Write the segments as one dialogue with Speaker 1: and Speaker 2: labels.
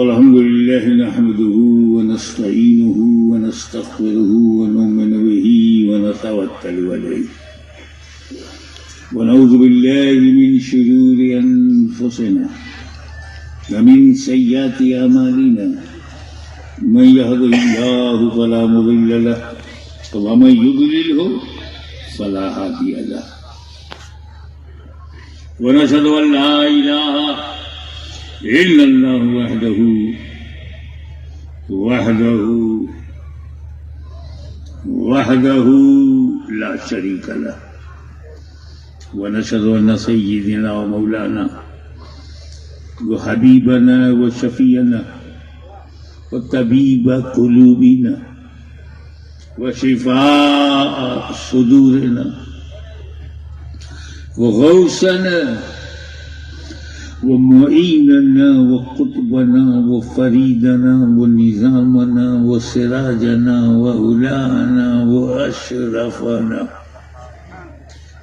Speaker 1: الحمد لله نحمده ونستعينه ونستغفره ونؤمن به ونتوكل عليه ونعوذ بالله من شرور أنفسنا ومن سيئات أعمالنا من يهده الله فلا مضل له ومن يضلله فلا هادي له ونشهد أن لا إله إلا الله وحده لا شريك له ونشهد أن سيدنا ومولانا وحبيبنا وشفيعنا وطبيب قلوبنا وشفاء صدورنا وغوثنا ومعيننا وقطبنا وفريدنا ونظامنا وسراجنا وأولانا وأشرفنا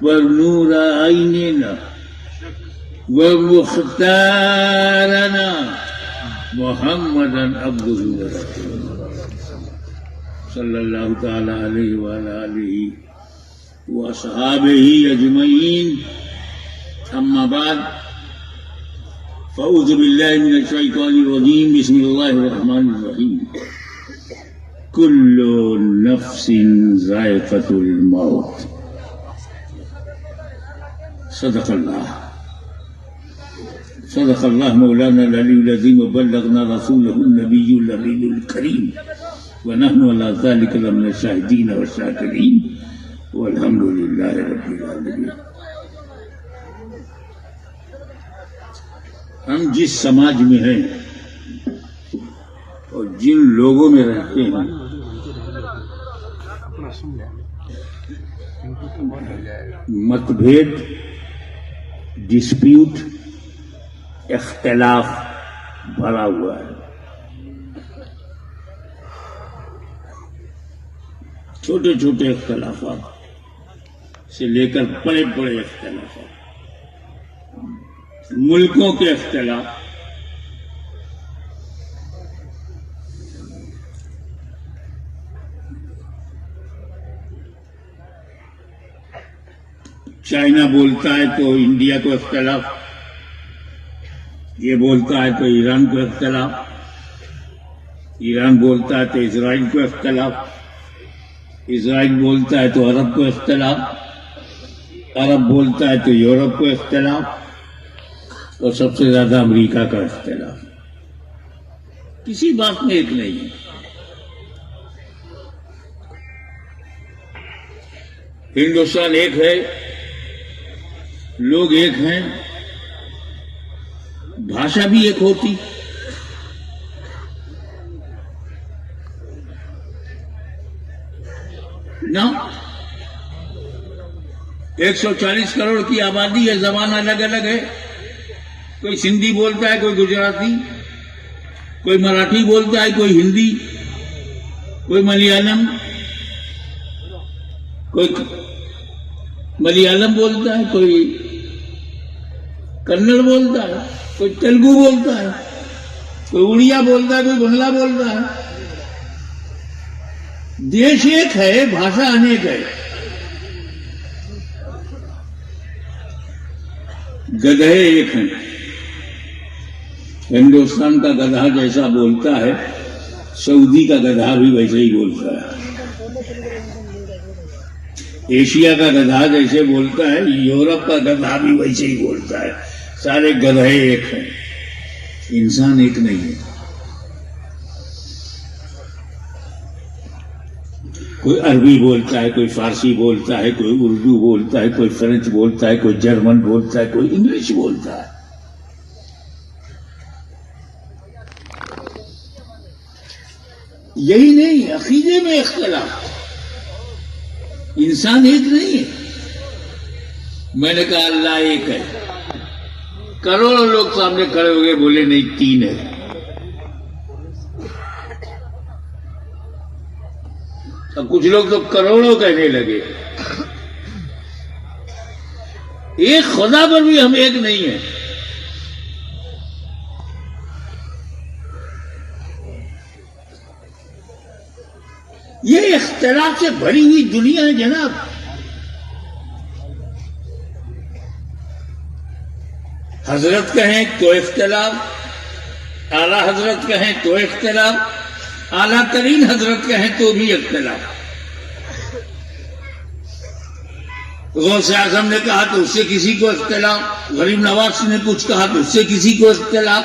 Speaker 1: ونور عيننا ومختارنا محمدا عبده ورسوله صلى الله تعالى عليه وعلى آله وأصحابه أجمعين أما بعد فأعوذ بالله من الشيطان الرجيم بسم الله الرحمن الرحيم كل نفس ذائقة الموت صدق الله مولانا العلي العظيم وبلغنا رسوله النبي الأمين الكريم ونحن على ذلك لمن الشاهدين والشاكرين والحمد لله رب العالمين. ہم جس سماج میں ہیں اور جن لوگوں میں رہتے ہیں متبھید، ڈسپیوٹ، اختلاف بھرا ہوا ہے. چھوٹے چھوٹے اختلافات سے لے کر بڑے بڑے اختلافات، ملکوں کے اختلاف، چائنا بولتا ہے تو انڈیا کو اختلاف، یہ بولتا ہے تو ایران کو اختلاف، ایران بولتا ہے تو اسرائیل کو اختلاف، اسرائیل بولتا ہے تو عرب کو اختلاف، عرب بولتا ہے تو یورپ کو اختلاف، اور سب سے زیادہ امریکہ کا اختلاف. کسی بات میں ایک نہیں ہے. ہندوستان ایک ہے، لوگ ایک ہیں، بھاشا بھی ایک ہوتی، نہ 140 کروڑ کی آبادی ہے، زبان الگ الگ ہے. کوئی سندھی بولتا ہے، کوئی گجراتی، کوئی مراٹھی بولتا ہے، کوئی ہندی، کوئی ملیالم، کوئی ملیالم بولتا ہے، کوئی کنڑ بولتا ہے، کوئی تیلگو بولتا ہے، کوئی اڑیا بولتا ہے، کوئی بنگلہ بولتا ہے. دیش ایک ہے، بھاشا انیک ہے. گدھے ایک ہیں. ہندوستان کا گدھا جیسا بولتا ہے، سعودی کا گدھا بھی ویسے ہی بولتا ہے. ایشیا کا گدھا جیسے بولتا ہے، یورپ کا گدھا بھی ویسے ہی بولتا ہے. سارے گدھے ایک ہیں، انسان ایک نہیں ہے. کوئی عربی بولتا ہے، کوئی فارسی بولتا ہے، کوئی اردو بولتا ہے، کوئی فرینچ بولتا ہے، کوئی جرمن بولتا ہے، کوئی انگلش بولتا ہے. یہی نہیں، عقیدے میں اختلاف. انسان ایک نہیں ہے. میں نے کہا اللہ ایک ہے. کروڑوں لوگ سامنے کھڑے ہو گئے، بولے نہیں 3 ہے. اب کچھ لوگ تو کروڑوں کہنے لگے. ایک خدا پر بھی ہم ایک نہیں ہیں. یہ اختلاف سے بھری ہوئی دنیا ہے جناب. حضرت کہیں تو اختلاف, اعلی حضرت کہیں تو اختلاف, اعلیٰ ترین حضرت کہیں تو بھی اختلاف. غوث اعظم نے کہا تو اس سے کسی کو اختلاف, غریب نواز نے کچھ کہا تو اس سے کسی کو اختلاف.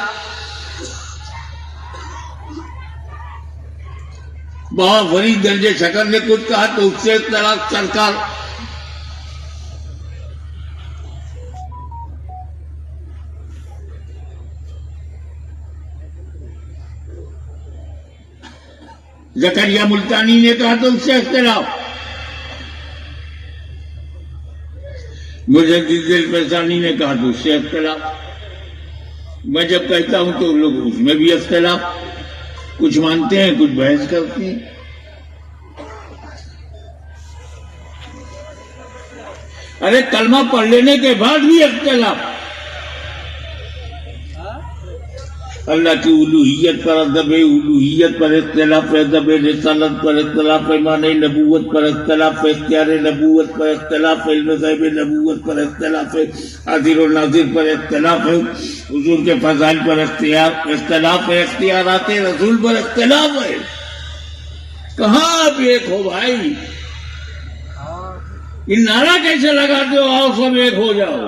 Speaker 1: بابا فرید گنج شکر نے کچھ کہا تو اس سے اختلاف. سرکار زکریا ملتانی نے کہا تو اس سے اختلاف. مجدد الفیضانی نے کہا تو اس سے اختلاف. میں جب کہتا ہوں تو لوگ اس میں بھی اختلاف, کچھ مانتے ہیں کچھ بحث کرتے ہیں. ارے کلمہ پڑھ لینے کے بعد بھی اختلاف. اللہ کی الوہیت پر ادب الوہیت پر اختلاف ہے, ادب رسالت پر اختلاف ہے, معنی نبوت پر اختلاف ہے, اختیار نبوت پر اختلاف ہے, علم غیب نبوت پر اختلاف ہے, حاضر و ناظر پر اختلاف ہے, حضور کے فضائل پر اختلاف ہے, اختیارات رسول پر اختلاف ہے. کہاں آپ ایک ہو بھائی؟ یہ نعرہ کیسے لگاتے ہو آؤ سب ایک ہو جاؤ؟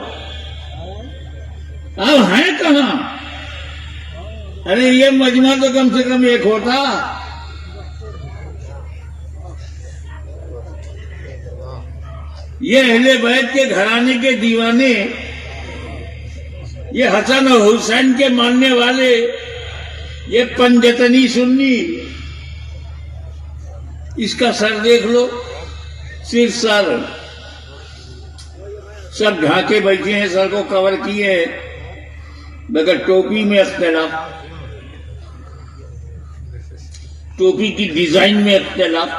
Speaker 1: آپ ہیں کہاں؟ ارے یہ مجمع تو کم سے کم ایک ہوتا. یہ اہل بیت کے گھرانے کے دیوانے, یہ حسن اور حسین کے ماننے والے, یہ پنجتنی سنی, اس کا سر دیکھ لو, صرف سر, سب ڈھانکے بیٹھے ہیں, سر کو کور کیے ہیں, مگر ٹوپی میں اختلاف, ٹوپی کی ڈیزائن میں اختلاف.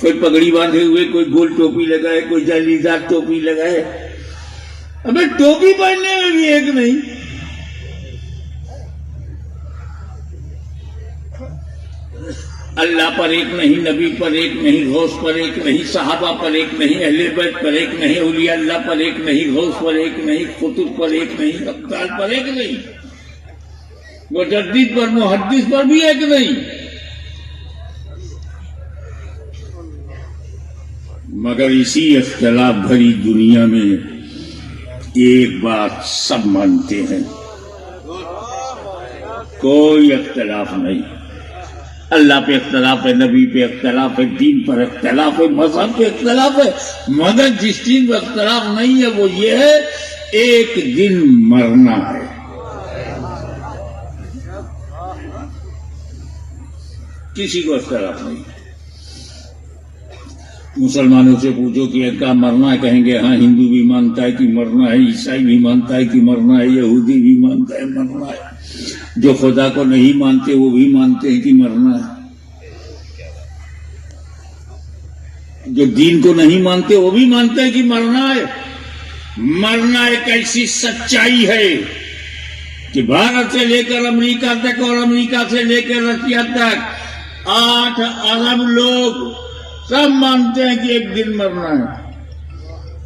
Speaker 1: کوئی پگڑی باندھے ہوئے, کوئی گول ٹوپی لگائے, کوئی جالی دار ٹوپی لگائے. ابے ٹوپی پہننے میں بھی ایک نہیں. اللہ پر ایک نہیں, نبی پر ایک نہیں, غوث پر ایک نہیں, صحابہ پر ایک نہیں, اہل بیت پر ایک نہیں, اولیاء اللہ پر ایک نہیں, غوث پر ایک نہیں, قطب پر ایک نہیں, ابدال پر ایک نہیں, مجدد پر محدث پر بھی ایک نہیں. مگر اسی اختلاف بھری دنیا میں ایک بات سب مانتے ہیں, کوئی اختلاف نہیں. اللہ پہ اختلاف ہے, نبی پہ اختلاف ہے, دین پر اختلاف ہے, مذہب پہ اختلاف ہے, مگر جس چیز پہ اختلاف نہیں ہے وہ یہ ہے ایک دن مرنا ہے. کسی کو اختلاف نہیں. مسلمانوں سے پوچھو کہ کیا مرنا ہے, کہیں گے ہاں ہندو بھی مانتا ہے کہ مرنا ہے, عیسائی بھی مانتا ہے کہ مرنا ہے, یہودی بھی مانتا ہے مرنا ہے, جو خدا کو نہیں مانتے وہ بھی مانتے ہیں کہ مرنا ہے, جو دین کو نہیں مانتے وہ بھی مانتے ہیں کہ مرنا ہے. مرنا ایک ایسی سچائی ہے کہ بھارت سے لے کر امریکہ تک اور امریکہ سے لے کر رشیا تک 8 ارب لوگ سب مانتے ہیں کہ ایک دن مرنا ہے.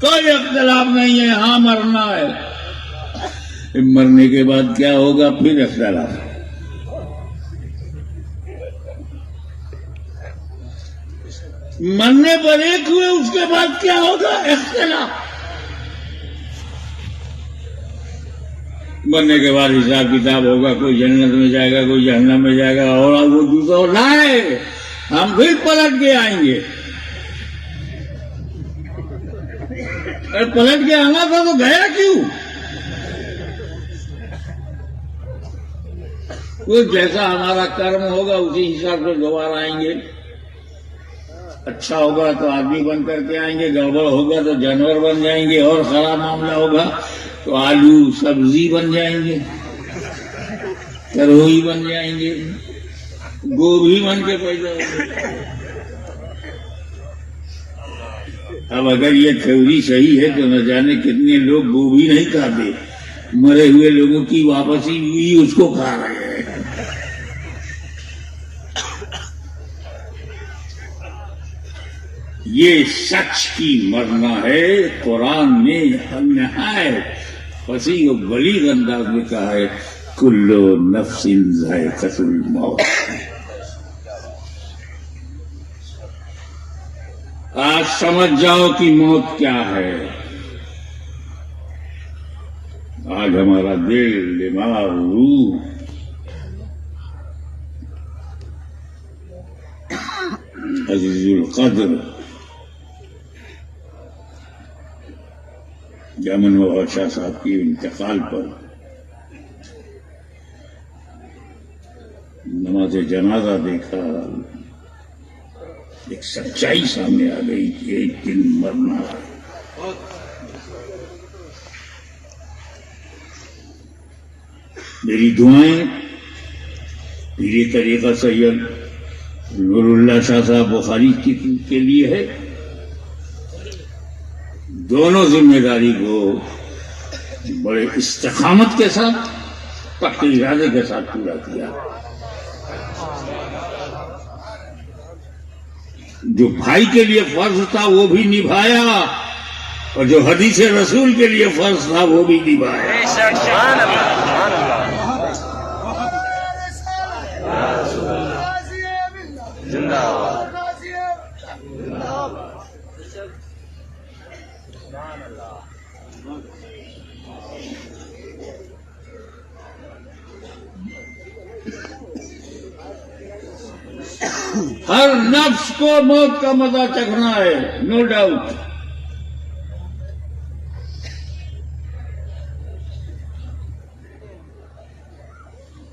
Speaker 1: کوئی اختلاف نہیں ہے, ہاں مرنا ہے. مرنے کے بعد کیا ہوگا پھر اختلاف. مرنے پر ایک ہوئے اس کے بعد کیا ہوگا اختلاف. مرنے کے بعد حساب کتاب ہوگا, کوئی جنت میں جائے گا, کوئی جہنم میں جائے گا, اور وہ دوسرا لائے ہم پھر پلٹ کے آئیں گے. اور پلٹ کے آنا تھا تو گیا کیوں؟ کوئی جیسا ہمارا کرم ہوگا اسی حساب سے دوبارہ آئیں گے. اچھا ہوگا تو آدمی بن کر کے آئیں گے, گڑبڑ ہوگا تو جانور بن جائیں گے, اور خراب معاملہ ہوگا تو آلو سبزی بن جائیں گے, تروئی بن جائیں گے, گوبھی بن کے پیدا ہوگا. اب اگر یہ تھیوری صحیح ہے تو نہ جانے کتنے لوگ گوبھی نہیں کھاتے, مرے ہوئے لوگوں کی واپسی بھی اس کو کھا رہے ہیں. یہ سچ کی مرنا ہے. قرآن نے نہایت فصیح و بلیغ انداز میں کہا ہے کلو نفس ذائقۃ الموت. آج سمجھ جاؤ کہ موت کیا ہے. آج ہمارا دل، دماغ، روح عزیز القدر جامن و شاہ صاحب کی انتقال پر نماز جنازہ دیکھا، ایک سچائی سامنے آ گئی کہ ایک دن مرنا ہے. میری دعائیں میری طریقہ سید نور اللہ شاہ صاحب بخاری کے لیے ہے. دونوں ذمہ داری کو بڑے استقامت کے ساتھ، پکے ارادے کے ساتھ پورا کیا. جو بھائی کے لیے فرض تھا وہ بھی نبھایا، اور جو حدیث رسول کے لیے فرض تھا وہ بھی نبھایا. ہر نفس کو موت کا مزہ چکھنا ہے، نو ڈاؤٹ.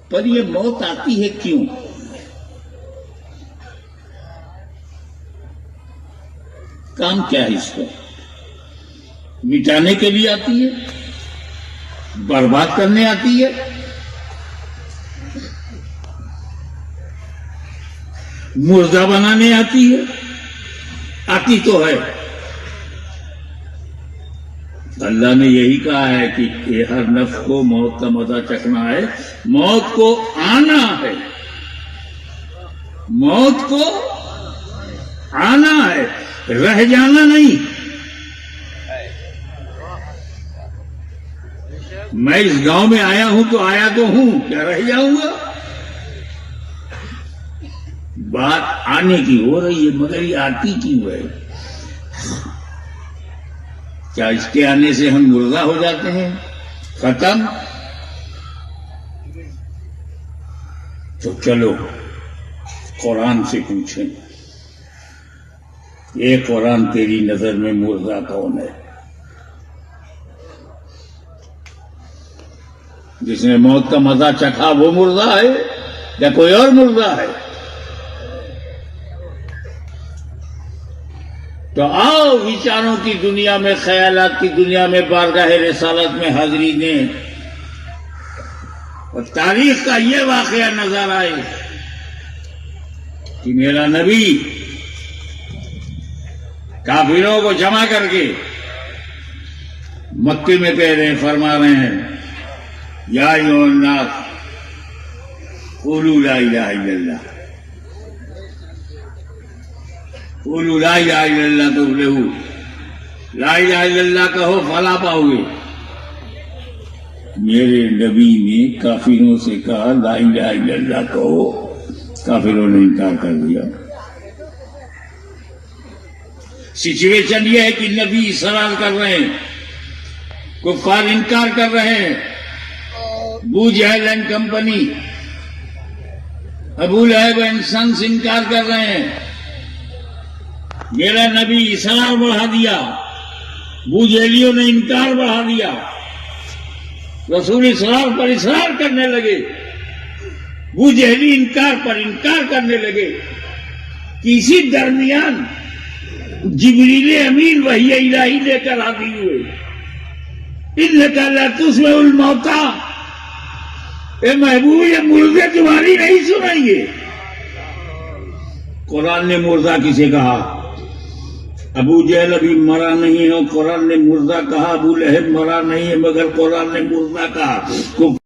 Speaker 1: پر یہ موت آتی ہے کیوں؟ کام کیا ہے اس کا؟ مٹانے کے لیے آتی ہے، برباد کرنے آتی ہے، مردہ بنانے آتی ہے؟ آتی تو ہے. اللہ نے یہی کہا ہے کہ ہر نفس کو موت کا مزہ چکھنا ہے. موت کو آنا ہے، موت کو آنا ہے، رہ جانا نہیں. میں اس گاؤں میں آیا ہوں تو آیا تو ہوں، کیا رہ جاؤں گا؟ بات آنے کی ہو رہی ہے، مگر یہ آتی کیوں ہے؟ کیا اس کے آنے سے ہم مردہ ہو جاتے ہیں، ختم؟ تو چلو قرآن سے پوچھیں، یہ قرآن تیری نظر میں مردہ کون ہے؟ جس نے موت کا مزہ چکھا وہ مردہ ہے یا کوئی اور مردہ ہے؟ تو آؤ وچاروں کی دنیا میں، خیالات کی دنیا میں بارگاہ رسالت میں حاضری دیں اور تاریخ کا یہ واقعہ نظر آئے کہ میرا نبی کافروں کو جمع کر کے مکے میں کہہ رہے ہیں، فرما رہے ہیں یا ایھا الناس قولوا لا الہ الا اللہ، قولوا لا الہ الا اللہ تفلحوا، لا الہ الا اللہ کہو فلاح پاؤ گے. میرے نبی نے کافروں سے کہا لا الہ الا اللہ کہو، کافروں نے انکار کر دیا. سچویشن یہ ہے کہ نبی اصرار کر رہے ہیں، کفار انکار کر رہے ہیں. ابو جہل اینڈ کمپنی، ابو لہب اینڈ سنس انکار کر رہے ہیں. میرا نبی اصرار بڑھا دیا، ابو جہلیوں نے انکار بڑھا دیا. رسول اصرار پر اصرار کرنے لگے، ابو جہلی انکار پر انکار کرنے لگے. اسی درمیان جبریل امین وحی الہی لے کر آتی ہوئے انک لا تسمع الموتى، اے محبوب یہ مردے تمہاری نہیں سنیں گے. قرآن نے مردہ کسے کہا؟ ابو جہل ابھی مرا نہیں ہے، قرآن نے مردہ کہا. ابو لہب مرا نہیں ہے مگر قرآن نے مردہ کہا.